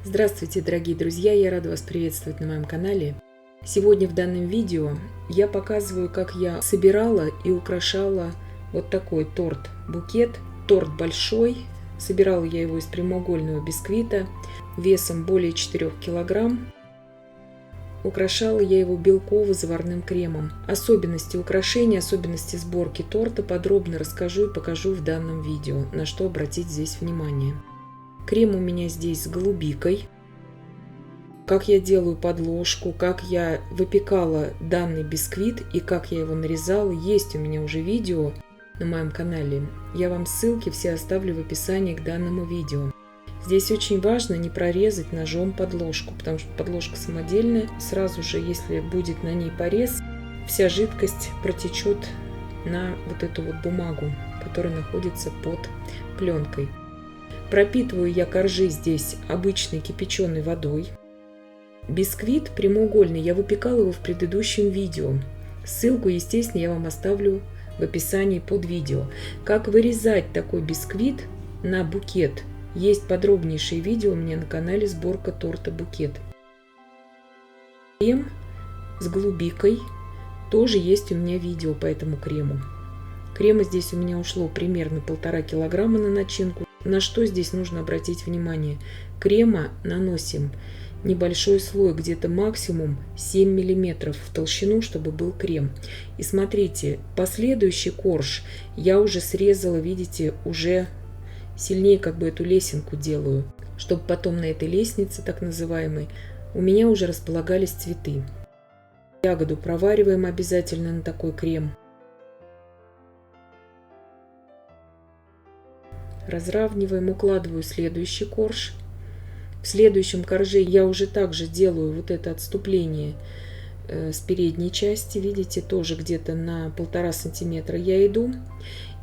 Здравствуйте, дорогие друзья! Я рада вас приветствовать на моем канале. Сегодня в данном видео я показываю, как я собирала и украшала вот такой торт-букет. Торт большой. Собирала я его из прямоугольного бисквита весом более 4 килограмм. Украшала я его белково-заварным кремом. Особенности украшения, особенности сборки торта подробно расскажу и покажу в данном видео, на что обратить здесь внимание. Крем у меня здесь с голубикой. Как я делаю подложку, как я выпекала данный бисквит и как я его нарезала, есть у меня уже видео на моем канале. Я вам ссылки все оставлю в описании к данному видео. Здесь очень важно не прорезать ножом подложку, потому что подложка самодельная. Сразу же, если будет на ней порез, вся жидкость протечет на вот эту вот бумагу, которая находится под пленкой. Пропитываю я коржи здесь обычной кипяченой водой. Бисквит прямоугольный, я выпекала его в предыдущем видео. Ссылку, естественно, я вам оставлю в описании под видео. Как вырезать такой бисквит на букет. Есть подробнейшее видео у меня на канале «Сборка торта букет». Крем с голубикой. Тоже есть у меня видео по этому крему. Крема здесь у меня ушло примерно 1,5 килограмма на начинку. На что здесь нужно обратить внимание? Крема наносим небольшой слой, где-то максимум 7 мм в толщину, чтобы был крем. И смотрите, последующий корж я уже срезала, видите, уже сильнее как бы эту лесенку делаю, чтобы потом на этой лестнице, так называемой, у меня уже располагались цветы. Ягоду провариваем обязательно на такой крем. Разравниваем, укладываю следующий корж. В следующем корже я уже также делаю вот это отступление с передней части. Видите, тоже где-то на 1,5 сантиметра я иду.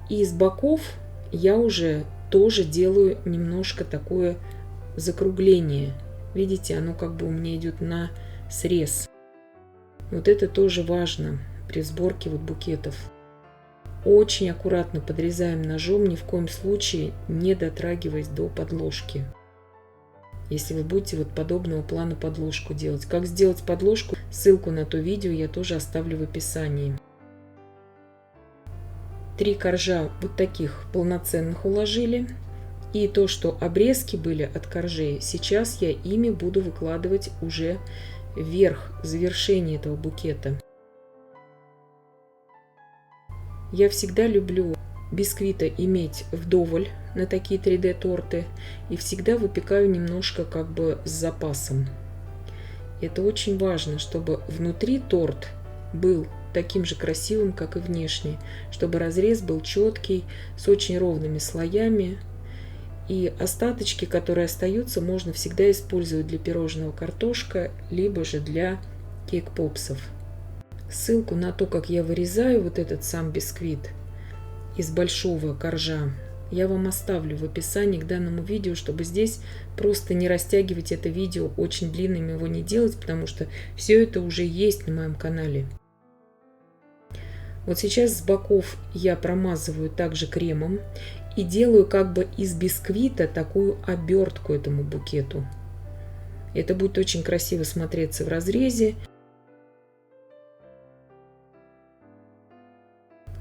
И с боков я уже тоже делаю немножко такое закругление. Видите, оно как бы у меня идет на срез. Вот это тоже важно при сборке вот букетов. Очень аккуратно подрезаем ножом, ни в коем случае не дотрагиваясь до подложки. Если вы будете вот подобного плана подложку делать. Как сделать подложку, ссылку на то видео я тоже оставлю в описании. 3 коржа вот таких полноценных уложили. И то, что обрезки были от коржей, сейчас я ими буду выкладывать уже вверх, завершение этого букета. Я всегда люблю бисквита иметь вдоволь на такие 3D-торты и всегда выпекаю немножко как бы с запасом. Это очень важно, чтобы внутри торт был таким же красивым, как и внешне, чтобы разрез был четкий, с очень ровными слоями. И остаточки, которые остаются, можно всегда использовать для пирожного картошка, либо же для кейк-попсов. Ссылку на то, как я вырезаю вот этот сам бисквит из большого коржа, я вам оставлю в описании к данному видео, чтобы здесь просто не растягивать это видео, очень длинным его не делать, потому что все это уже есть на моем канале. Вот сейчас с боков я промазываю также кремом и делаю как бы из бисквита такую обертку этому букету. Это будет очень красиво смотреться в разрезе.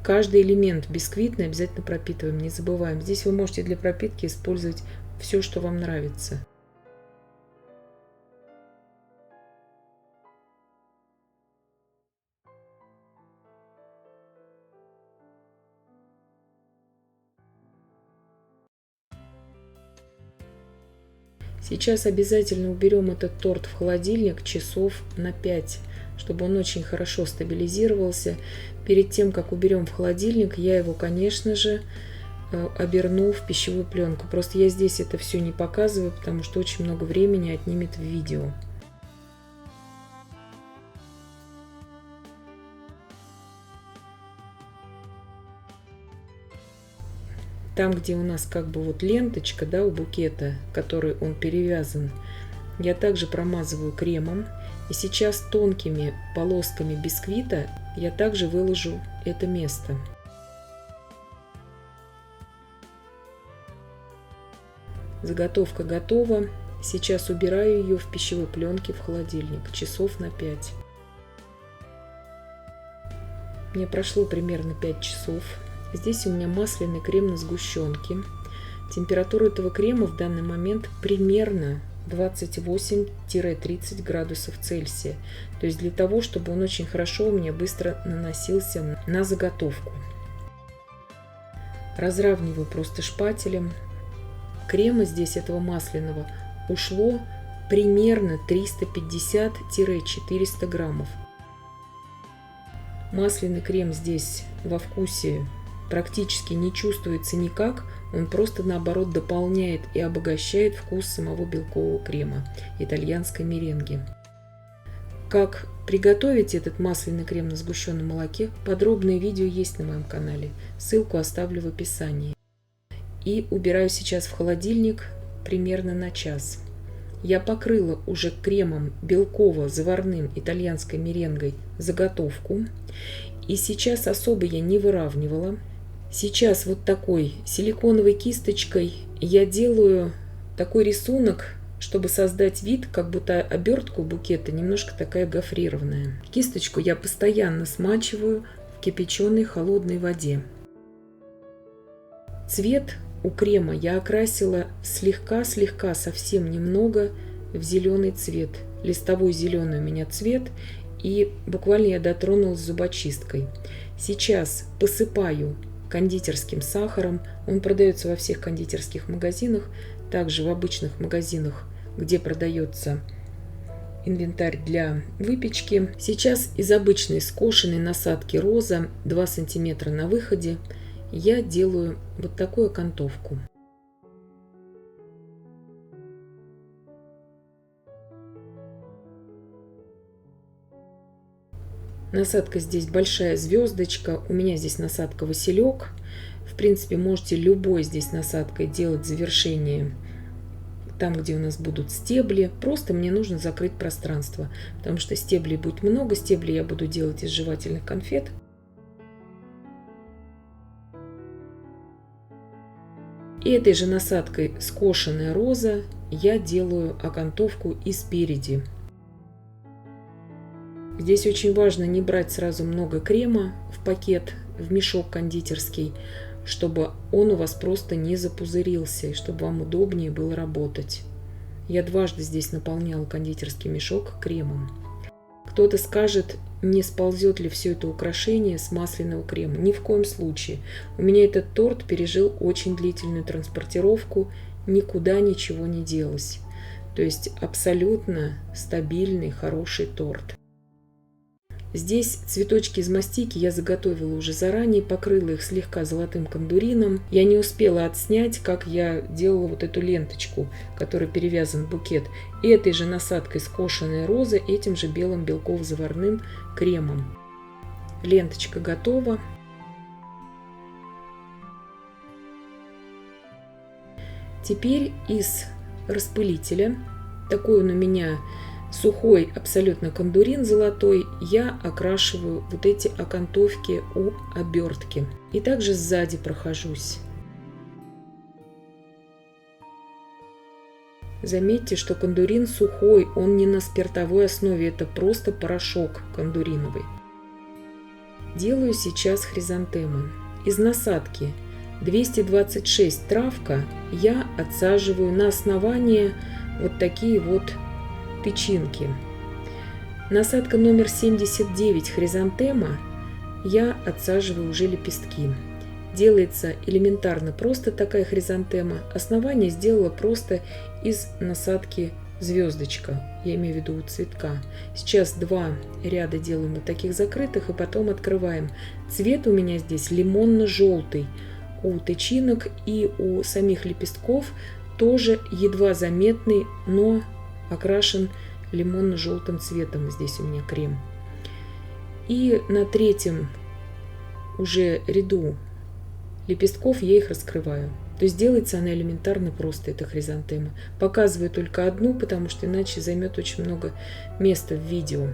Каждый элемент бисквитный обязательно пропитываем, не забываем. Здесь вы можете для пропитки использовать все, что вам нравится. Сейчас обязательно уберем этот торт в холодильник часов на 5, чтобы он очень хорошо стабилизировался. Перед тем, как уберем в холодильник, я его, конечно же, оберну в пищевую пленку. Просто я здесь это все не показываю, потому что очень много времени отнимет в видео. Там, где у нас как бы вот ленточка, да, у букета, который он перевязан, я также промазываю кремом. И сейчас тонкими полосками бисквита я также выложу это место. Заготовка готова. Сейчас убираю ее в пищевой пленке в холодильник часов на 5. Мне прошло примерно 5 часов. Здесь у меня масляный крем на сгущенке. Температура этого крема в данный момент примерно 28-30 градусов Цельсия. То есть для того, чтобы он очень хорошо у меня быстро наносился на заготовку. Разравниваю просто шпателем. Крема здесь этого масляного ушло примерно 350-400 граммов. Масляный крем здесь во вкусе практически не чувствуется никак, он просто наоборот дополняет и обогащает вкус самого белкового крема итальянской меренги. Как приготовить этот масляный крем на сгущенном молоке, подробное видео есть на моем канале, ссылку оставлю в описании. И убираю сейчас в холодильник примерно на час. Я покрыла уже кремом белково-заварным итальянской меренгой заготовку. И сейчас особо я не выравнивала. Сейчас вот такой силиконовой кисточкой я делаю такой рисунок, чтобы создать вид, как будто обертка у букета немножко такая гофрированная. Кисточку я постоянно смачиваю в кипяченой холодной воде. Цвет у крема я окрасила слегка, совсем немного в зеленый цвет. Листовой зеленый у меня цвет. И буквально я дотронулась зубочисткой. Сейчас посыпаю кондитерским сахаром. Он продается во всех кондитерских магазинах. Также в обычных магазинах, где продается инвентарь для выпечки. Сейчас из обычной скошенной насадки роза 2 см на выходе я делаю вот такую окантовку. Насадка здесь большая звездочка, у меня здесь насадка василек. В принципе, можете любой здесь насадкой делать завершение там, где у нас будут стебли. Просто мне нужно закрыть пространство, потому что стеблей будет много. Стебли я буду делать из жевательных конфет. И этой же насадкой скошенная роза я делаю окантовку и спереди. Здесь очень важно не брать сразу много крема в пакет, в мешок кондитерский, чтобы он у вас просто не запузырился, и чтобы вам удобнее было работать. Я дважды здесь наполняла кондитерский мешок кремом. Кто-то скажет, не сползет ли все это украшение с масляного крема. Ни в коем случае. У меня этот торт пережил очень длительную транспортировку, никуда ничего не делось. То есть абсолютно стабильный, хороший торт. Здесь цветочки из мастики я заготовила уже заранее, покрыла их слегка золотым кондурином. Я не успела отснять, как я делала вот эту ленточку, которой перевязан букет. И этой же насадкой скошенной розы, этим же белым белково-заварным кремом. Ленточка готова. Теперь из распылителя, такой он у меня сухой абсолютно кондурин золотой, я окрашиваю вот эти окантовки у обертки. И также сзади прохожусь. Заметьте, что кондурин сухой, он не на спиртовой основе, это просто порошок кондуриновый. Делаю сейчас хризантемы. Из насадки 226 травка я отсаживаю на основание вот такие вот тычинки. Насадка номер 79 хризантема, я отсаживаю уже лепестки. Делается элементарно просто такая хризантема. Основание сделала просто из насадки звездочка, я имею в виду у цветка. Сейчас 2 ряда делаем вот таких закрытых и потом открываем. Цвет у меня здесь лимонно-желтый. У тычинок и у самих лепестков тоже едва заметный, но окрашен лимонно-желтым цветом. Здесь у меня крем. И на 3-м уже ряду лепестков я их раскрываю. То есть делается она элементарно просто, эта хризантема. Показываю только одну, потому что иначе займет очень много места в видео.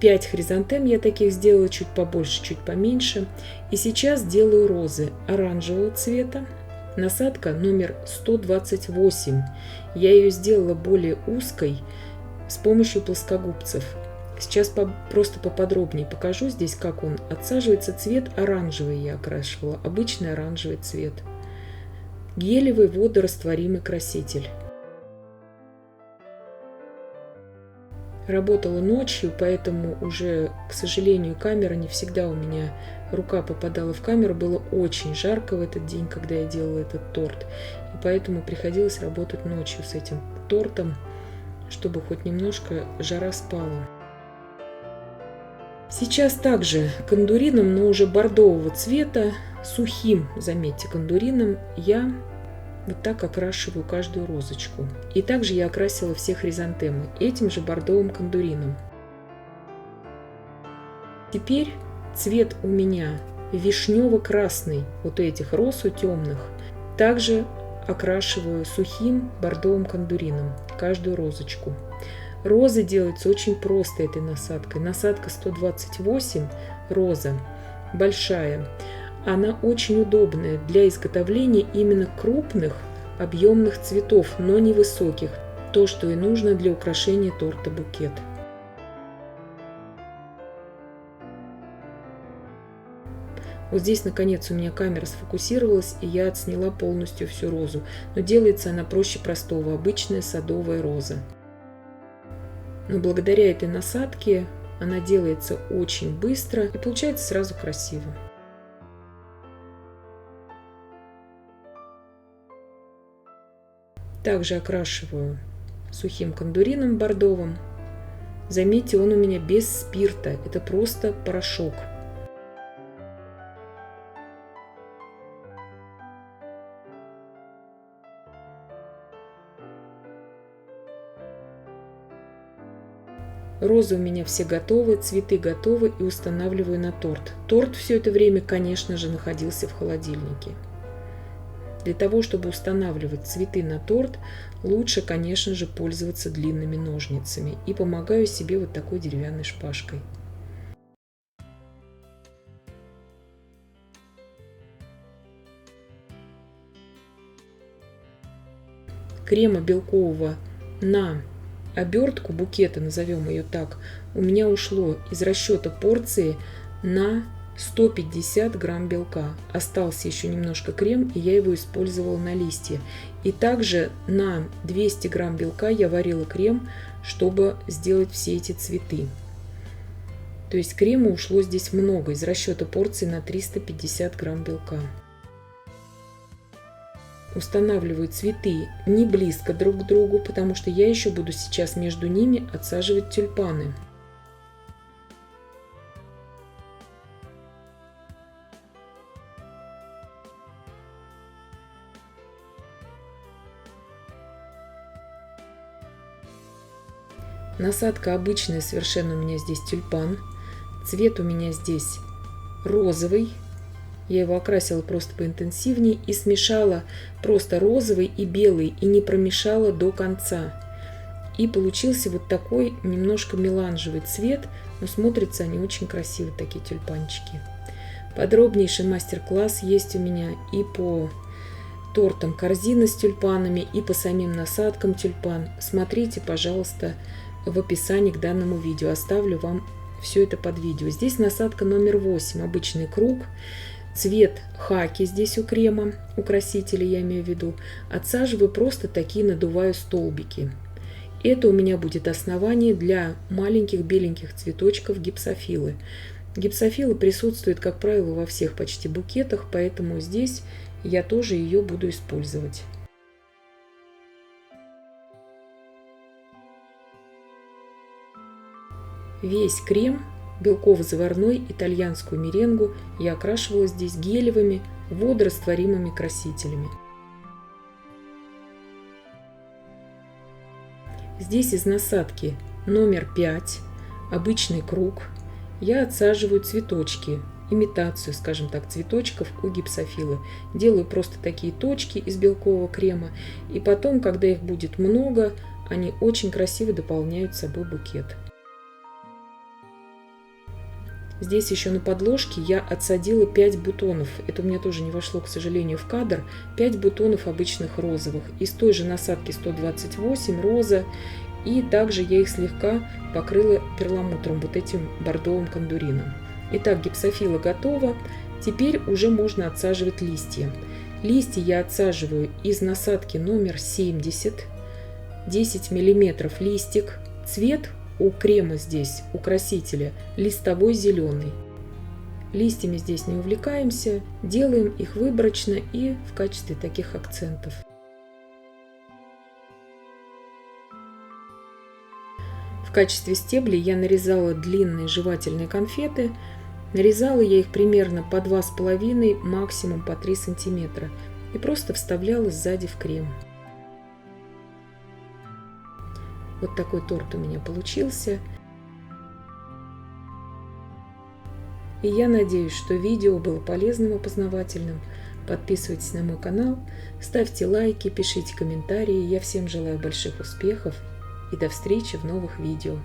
5 хризантем я таких сделала, чуть побольше, чуть поменьше. И сейчас делаю розы оранжевого цвета. насадка номер 128. Я ее сделала более узкой с помощью плоскогубцев. Сейчас просто поподробнее покажу здесь, как он отсаживается. Цвет оранжевый я окрашивала, обычный оранжевый цвет. Гелевый водорастворимый краситель. Работала ночью, поэтому уже, к сожалению, камера не всегда у меня, рука попадала в камеру. Было очень жарко в этот день, когда я делала этот торт. И поэтому приходилось работать ночью с этим тортом, чтобы хоть немножко жара спала. Сейчас также кондурином, но уже бордового цвета, сухим, заметьте, кондурином, я вот так окрашиваю каждую розочку. И также я окрасила все хризантемы этим же бордовым кондурином. Теперь цвет у меня вишнево-красный, вот у этих роз, у темных. Также окрашиваю сухим бордовым кондурином каждую розочку. Розы делаются очень просто этой насадкой. Насадка 128 роза, большая. Она очень удобная для изготовления именно крупных объемных цветов, но не высоких. То, что и нужно для украшения торта букет. Вот здесь, наконец, у меня камера сфокусировалась, и я отсняла полностью всю розу. Но делается она проще простого, обычная садовая роза. Но благодаря этой насадке она делается очень быстро и получается сразу красиво. Также окрашиваю сухим кондурином бордовым. Заметьте, он у меня без спирта, это просто порошок. Розы у меня все готовы, цветы готовы, и устанавливаю на торт. Торт все это время, конечно же, находился в холодильнике. Для того, чтобы устанавливать цветы на торт, лучше, конечно же, пользоваться длинными ножницами. И помогаю себе вот такой деревянной шпажкой. Крема белкового на обертку букета, назовем ее так, у меня ушло из расчета порции на 150 грамм белка. Остался еще немножко крем, и я его использовала на листья. И также на 200 грамм белка я варила крем, чтобы сделать все эти цветы. То есть крема ушло здесь много, из расчета порции на 350 грамм белка. Устанавливаю цветы не близко друг к другу, потому что я еще буду сейчас между ними отсаживать тюльпаны. Насадка обычная совершенно, у меня здесь тюльпан. Цвет у меня здесь розовый. Я его окрасила просто поинтенсивнее и смешала просто розовый и белый, и не промешала до конца. И получился вот такой немножко меланжевый цвет, но смотрятся они очень красиво, такие тюльпанчики. Подробнейший мастер-класс есть у меня и по тортам корзина с тюльпанами, и по самим насадкам тюльпан. Смотрите, пожалуйста, в описании к данному видео. Оставлю вам все это под видео. Здесь насадка номер 8, обычный круг. Цвет хаки здесь у крема, у красителя я имею в виду. Отсаживаю просто такие, надуваю столбики. Это у меня будет основание для маленьких беленьких цветочков гипсофилы. Гипсофила присутствует, как правило, во всех почти букетах, поэтому здесь я тоже ее буду использовать. Весь крем белково-заварной, итальянскую меренгу я окрашивала здесь гелевыми водорастворимыми красителями. Здесь из насадки номер 5, обычный круг, я отсаживаю цветочки, имитацию, скажем так, цветочков у гипсофилы. Делаю просто такие точки из белкового крема, и потом, когда их будет много, они очень красиво дополняют собой букет. Здесь еще на подложке я отсадила 5 бутонов. Это у меня тоже не вошло, к сожалению, в кадр. 5 бутонов обычных розовых. Из той же насадки 128 роза. И также я их слегка покрыла перламутром, вот этим бордовым кондурином. Итак, гипсофила готова. Теперь уже можно отсаживать листья. Листья я отсаживаю из насадки номер 70. 10 миллиметров листик. Цвет у крема здесь, у красителя, листовой зеленый. Листьями здесь не увлекаемся, делаем их выборочно и в качестве таких акцентов. В качестве стеблей я нарезала длинные жевательные конфеты. Нарезала я их примерно по 2,5, максимум по 3 сантиметра. И просто вставляла сзади в крем. Вот такой торт у меня получился. И я надеюсь, что видео было полезным и познавательным. Подписывайтесь на мой канал, ставьте лайки, пишите комментарии. Я всем желаю больших успехов и до встречи в новых видео.